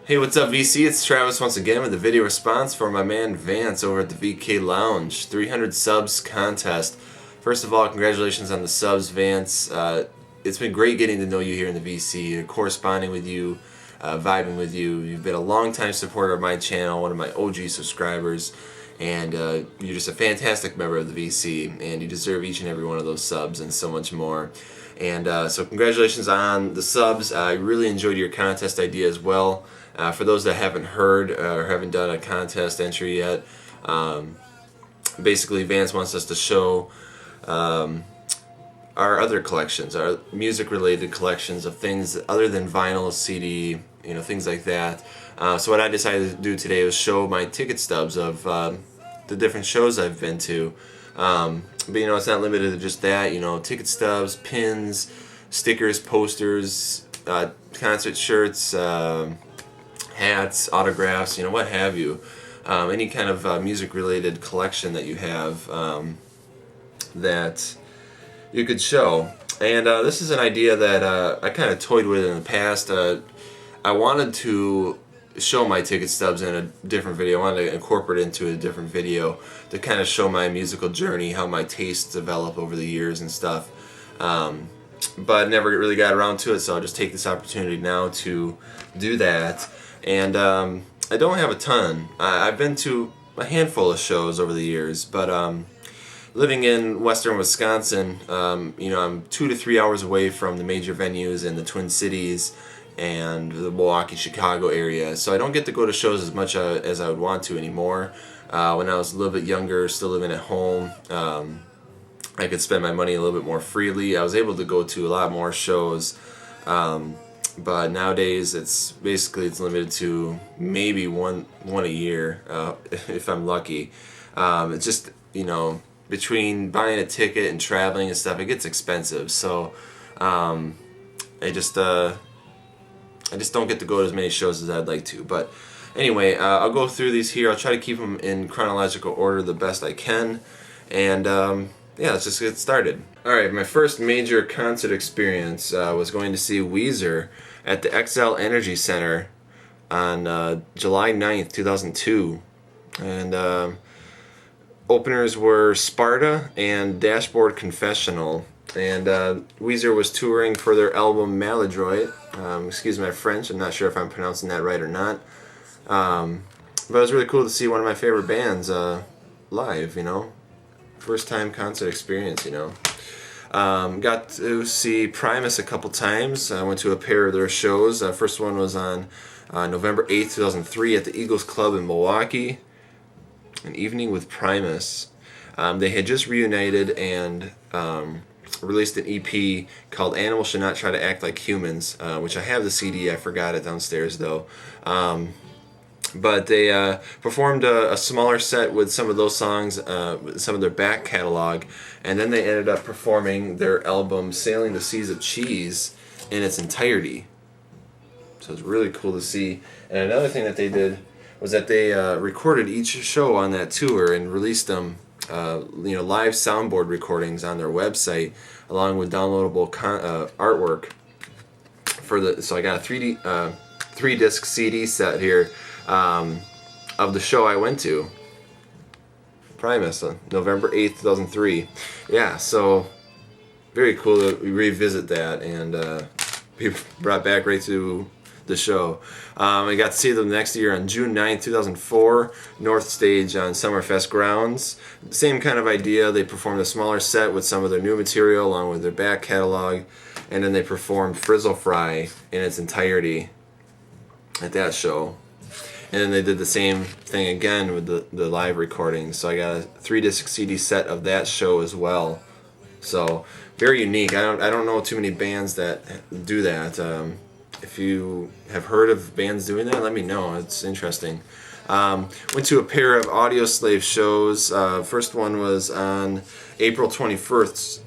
Hey, what's up, VC? It's Travis once again with a video response for my man Vance over at the VK Lounge 300 subs contest. First of all, congratulations on the subs, Vance. It's been great getting to know you here in the VC, corresponding with you, vibing with you. You've been a long-time supporter of my channel, one of my OG subscribers, and you're just a fantastic member of the VC, and you deserve each and every one of those subs and so much more. And so congratulations on the subs. I really enjoyed your contest idea as well. For those that haven't heard or haven't done a contest entry yet, basically Vance wants us to show our other collections, our music-related collections of things other than vinyl, CD, things like that. So what I decided to do today was show my ticket stubs of the different shows I've been to. But it's not limited to just that. Ticket stubs, pins, stickers, posters, concert shirts, hats, autographs, what have you. Any kind of music-related collection that you have that you could show. And this is an idea that I kind of toyed with in the past. I wanted to show my ticket stubs in a different video. I wanted to incorporate it into a different video to kind of show my musical journey, how my tastes develop over the years and stuff. But never really got around to it, so I'll just take this opportunity now to do that. And I don't have a ton. I've been to a handful of shows over the years, but living in western Wisconsin, I'm 2 to 3 hours away from the major venues in the Twin Cities and the Milwaukee, Chicago area, so I don't get to go to shows as much as I would want to anymore. When I was a little bit younger, still living at home, I could spend my money a little bit more freely. I was able to go to a lot more shows, but nowadays it's limited to maybe one a year, if I'm lucky. It's just, between buying a ticket and traveling and stuff, it gets expensive. So I just don't get to go to as many shows as I'd like to. But anyway, I'll go through these here. I'll try to keep them in chronological order the best I can. And yeah, let's just get started. Alright, my first major concert experience was going to see Weezer at the XL Energy Center on July 9th, 2002. And openers were Sparta and Dashboard Confessional. And Weezer was touring for their album Maladroit. Excuse my French, I'm not sure if I'm pronouncing that right or not. But it was really cool to see one of my favorite bands live, First time concert experience, Got to see Primus a couple times. I went to a pair of their shows. First one was on November 8th, 2003 at the Eagles Club in Milwaukee. An evening with Primus. They had just reunited and released an EP called Animals Should Not Try to Act Like Humans, which I have the CD. I forgot it downstairs though. But they performed a smaller set with some of those songs, some of their back catalog, and then they ended up performing their album Sailing the Seas of Cheese in its entirety. So it's really cool to see. And another thing that they did was that they recorded each show on that tour and released them, live soundboard recordings on their website, along with downloadable artwork for the. So I got a 3-disc CD set here of the show I went to, Primus, on November 8th, 2003. Yeah, so very cool to revisit that and be brought back right to the show. I got to see them next year on June 9th, 2004, North Stage on Summerfest grounds. Same kind of idea. They performed a smaller set with some of their new material along with their back catalog, and then they performed Frizzle Fry in its entirety at that show. And then they did the same thing again with the live recordings. So I got a 3-disc CD set of that show as well. So very unique. I don't know too many bands that do that. If you have heard of bands doing that, let me know. It's interesting. Went to a pair of Audio Slave shows. First one was on April 21st,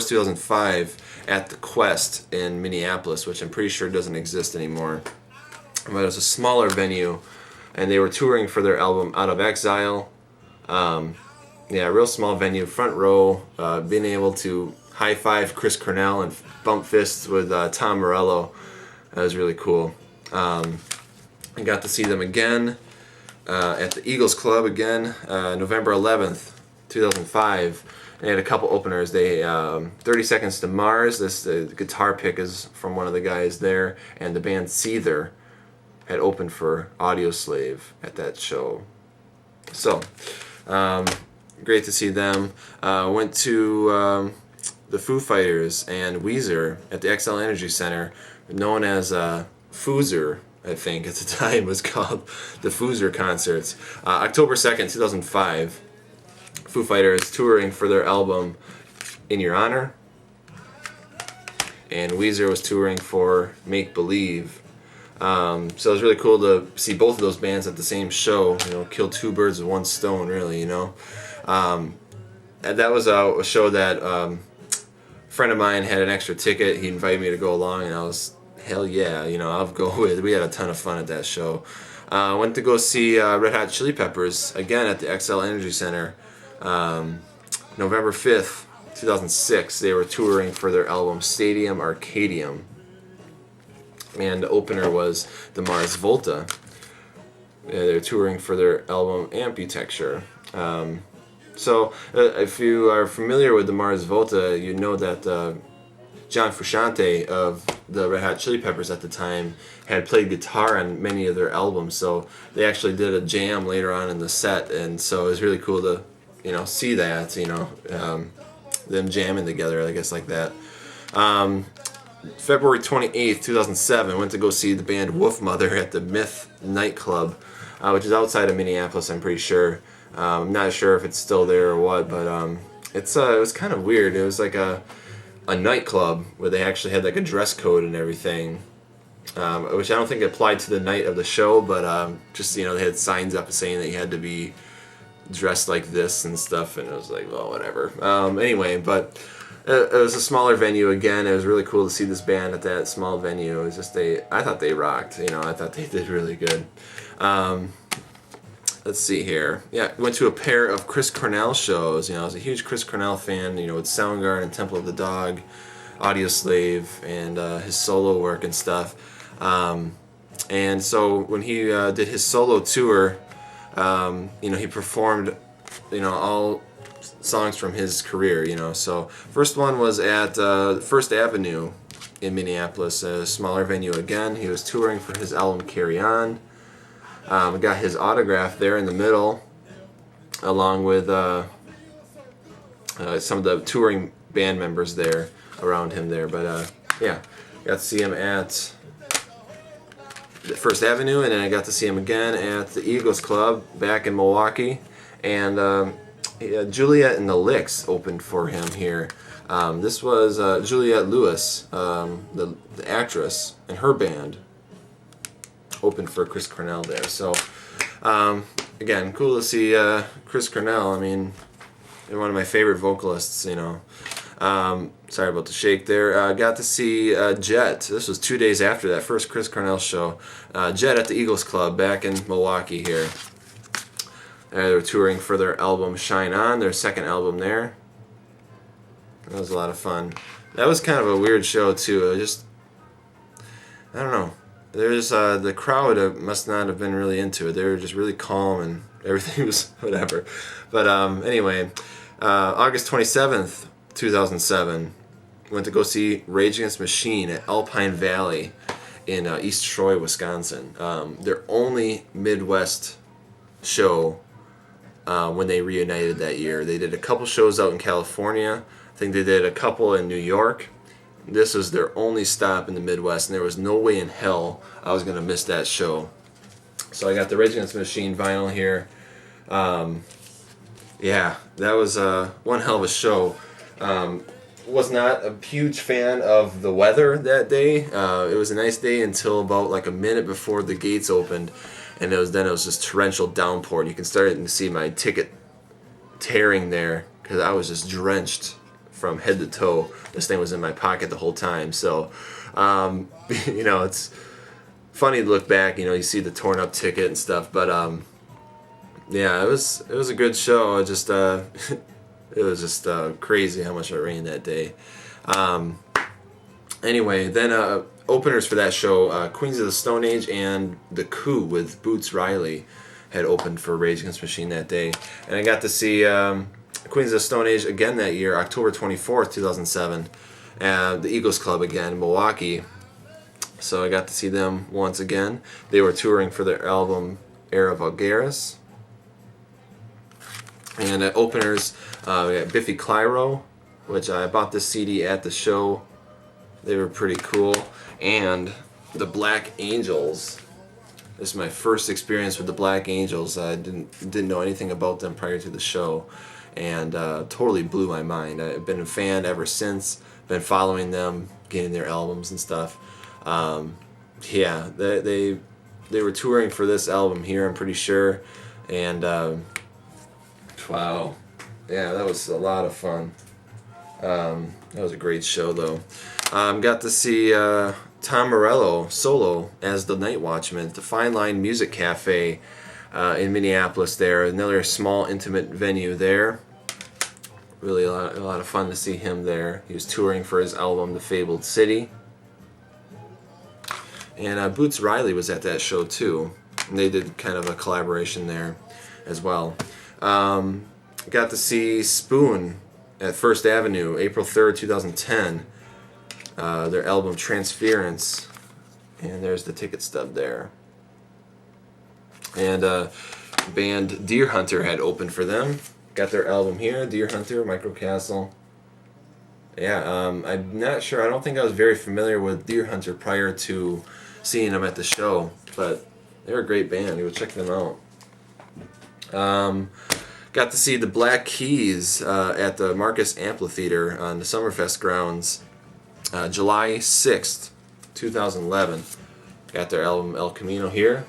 2005 at the Quest in Minneapolis, which I'm pretty sure doesn't exist anymore. But it was a smaller venue, and they were touring for their album Out of Exile. Yeah, real small venue, front row, being able to high-five Chris Cornell and bump fists with Tom Morello. That was really cool. I got to see them again at the Eagles Club again, November 11th, 2005. They had a couple openers. They 30 Seconds to Mars. This guitar pick is from one of the guys there, and the band Seether had opened for Audioslave at that show. So great to see them. Went to the Foo Fighters and Weezer at the XL Energy Center, known as Foozer, I think at the time was called the Foozer Concerts. October 2nd, 2005. Foo Fighters touring for their album In Your Honor, and Weezer was touring for Make Believe. So it was really cool to see both of those bands at the same show. You know, kill two birds with one stone, really. You know, and that was a show that a friend of mine had an extra ticket. He invited me to go along, and I was, hell yeah, you know, I'll go with. We had a ton of fun at that show. Went to go see Red Hot Chili Peppers again at the XL Energy Center. November 5th, 2006. They were touring for their album Stadium Arcadium, and the opener was the Mars Volta. They were touring for their album Amputecture. So if you are familiar with the Mars Volta, you know that John Frusciante of the Red Hot Chili Peppers at the time had played guitar on many of their albums, so they actually did a jam later on in the set, and so it was really cool to, you know, see that, you know, them jamming together, I guess, like that. February 28th, 2007, went to go see the band Wolfmother at the Myth nightclub, which is outside of Minneapolis, I'm pretty sure. I'm not sure if it's still there or what, but it was kind of weird. It was like a nightclub where they actually had like a dress code and everything, which I don't think applied to the night of the show, but just, you know, they had signs up saying that you had to be dressed like this and stuff, and it was like, well, whatever. Anyway, but it was a smaller venue again. It was really cool to see this band at that small venue. It was just I thought they rocked. You know, I thought they did really good. Let's see here. Yeah, went to a pair of Chris Cornell shows. You know, I was a huge Chris Cornell fan. You know, with Soundgarden, Temple of the Dog, Audioslave, and his solo work and stuff. And so when he did his solo tour, you know, he performed, you know, all songs from his career, you know. So first one was at First Avenue in Minneapolis, a smaller venue again. He was touring for his album Carry On. Got his autograph there in the middle, along with some of the touring band members there around him there. But yeah, got to see him at First Avenue, and then I got to see him again at the Eagles Club back in Milwaukee, and Juliet and the Licks opened for him here. This was Juliette Lewis, the actress, and her band opened for Chris Cornell there. So again, cool to see Chris Cornell. I mean, they're one of my favorite vocalists, you know. Sorry about the shake there. Got to see Jet. This was 2 days after that first Chris Cornell show. Jet at the Eagles Club back in Milwaukee here. They were touring for their album Shine On, their second album there. That was a lot of fun. That was kind of a weird show too. It just, I don't know. There's the crowd must not have been really into it. They were just really calm and everything was whatever. But anyway, August 27th, 2007, went to go see Rage Against the Machine at Alpine Valley in East Troy, Wisconsin. Their only Midwest show when they reunited that year. They did a couple shows out in California. I think they did a couple in New York. This was their only stop in the Midwest, and there was no way in hell I was going to miss that show. So I got the Rage Against the Machine vinyl here. Yeah, that was one hell of a show. Was not a huge fan of the weather that day. It was a nice day until about like a minute before the gates opened, and it was just torrential downpour. And you can start to see my ticket tearing there because I was just drenched from head to toe. This thing was in my pocket the whole time. So, you know, it's funny to look back. You know, you see the torn up ticket and stuff, but yeah, it was a good show. It just it was just crazy how much it rained that day. Anyway, then openers for that show, Queens of the Stone Age and The Coup with Boots Riley had opened for Rage Against the Machine that day. And I got to see Queens of the Stone Age again that year, October 24th, 2007, at the Eagles Club again in Milwaukee. So I got to see them once again. They were touring for their album Era Vulgaris. And at openers, we got Biffy Clyro, which I bought this CD at the show. They were pretty cool. And the Black Angels. This is my first experience with the Black Angels. I didn't know anything about them prior to the show, and totally blew my mind. I've been a fan ever since. Been following them, getting their albums and stuff. Yeah, they were touring for this album here, I'm pretty sure, and wow, yeah, that was a lot of fun. That was a great show, though. Got to see Tom Morello solo as the Night Watchman at the Fine Line Music Cafe in Minneapolis. There, another small, intimate venue there. Really a lot of fun to see him there. He was touring for his album, The Fabled City. And Boots Riley was at that show too. And they did kind of a collaboration there as well. Got to see Spoon at First Avenue, April 3rd, 2010. Their album Transference. And there's the ticket stub there. And band Deer Hunter had opened for them. Got their album here, Deer Hunter, Microcastle. Yeah, I'm not sure. I don't think I was very familiar with Deer Hunter prior to seeing them at the show, but they're a great band. Go check them out. Got to see the Black Keys at the Marcus Amphitheater on the Summerfest grounds, July 6th, 2011. Got their album El Camino here.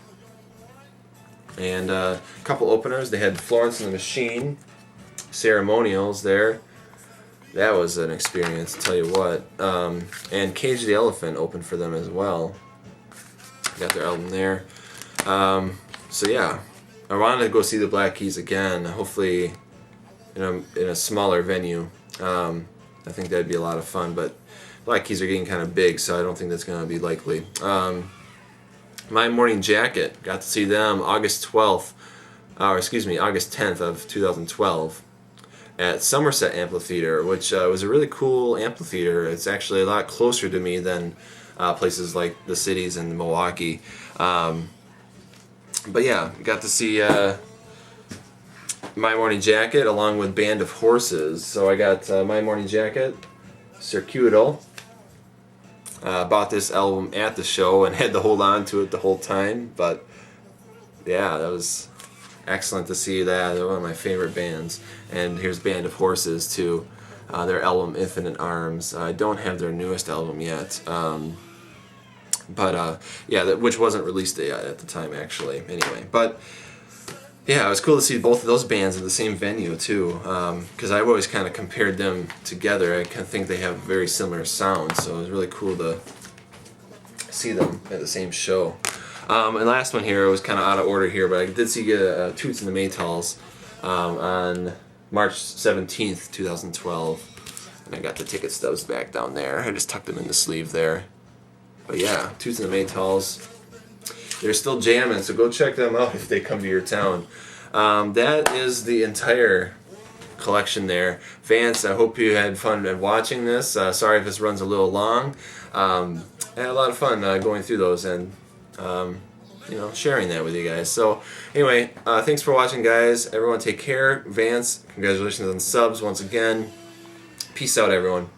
And a couple openers. They had Florence and the Machine, Ceremonials there. That was an experience, I'll tell you what. And Cage the Elephant opened for them as well. Got their album there. So yeah, I wanted to go see the Black Keys again, hopefully in a smaller venue. I think that'd be a lot of fun, but Black Keys are getting kind of big, so I don't think that's going to be likely. My Morning Jacket, got to see them August 10th of 2012 at Somerset Amphitheater, which was a really cool amphitheater. It's actually a lot closer to me than places like the cities in Milwaukee. But yeah, got to see My Morning Jacket along with Band of Horses. So I got My Morning Jacket, Circuital. Bought this album at the show and had to hold on to it the whole time, but yeah, that was excellent to see that. They're one of my favorite bands. And here's Band of Horses too, their album Infinite Arms. I don't have their newest album yet, but yeah, which wasn't released yet at the time actually. Anyway, but yeah, it was cool to see both of those bands at the same venue too, because I've always kind of compared them together. I kind of think they have very similar sounds, so it was really cool to see them at the same show. And last one here, it was kind of out of order here, but I did see Toots and the Maytals on March 17th, 2012, and I got the ticket stubs back down there. I just tucked them in the sleeve there. But yeah, Toots and the Maytals. They're still jamming, so go check them out if they come to your town. That is the entire collection there. Vance, I hope you had fun watching this. Sorry if this runs a little long. I had a lot of fun going through those and sharing that with you guys. So anyway, thanks for watching, guys. Everyone take care. Vance, congratulations on subs once again. Peace out, everyone.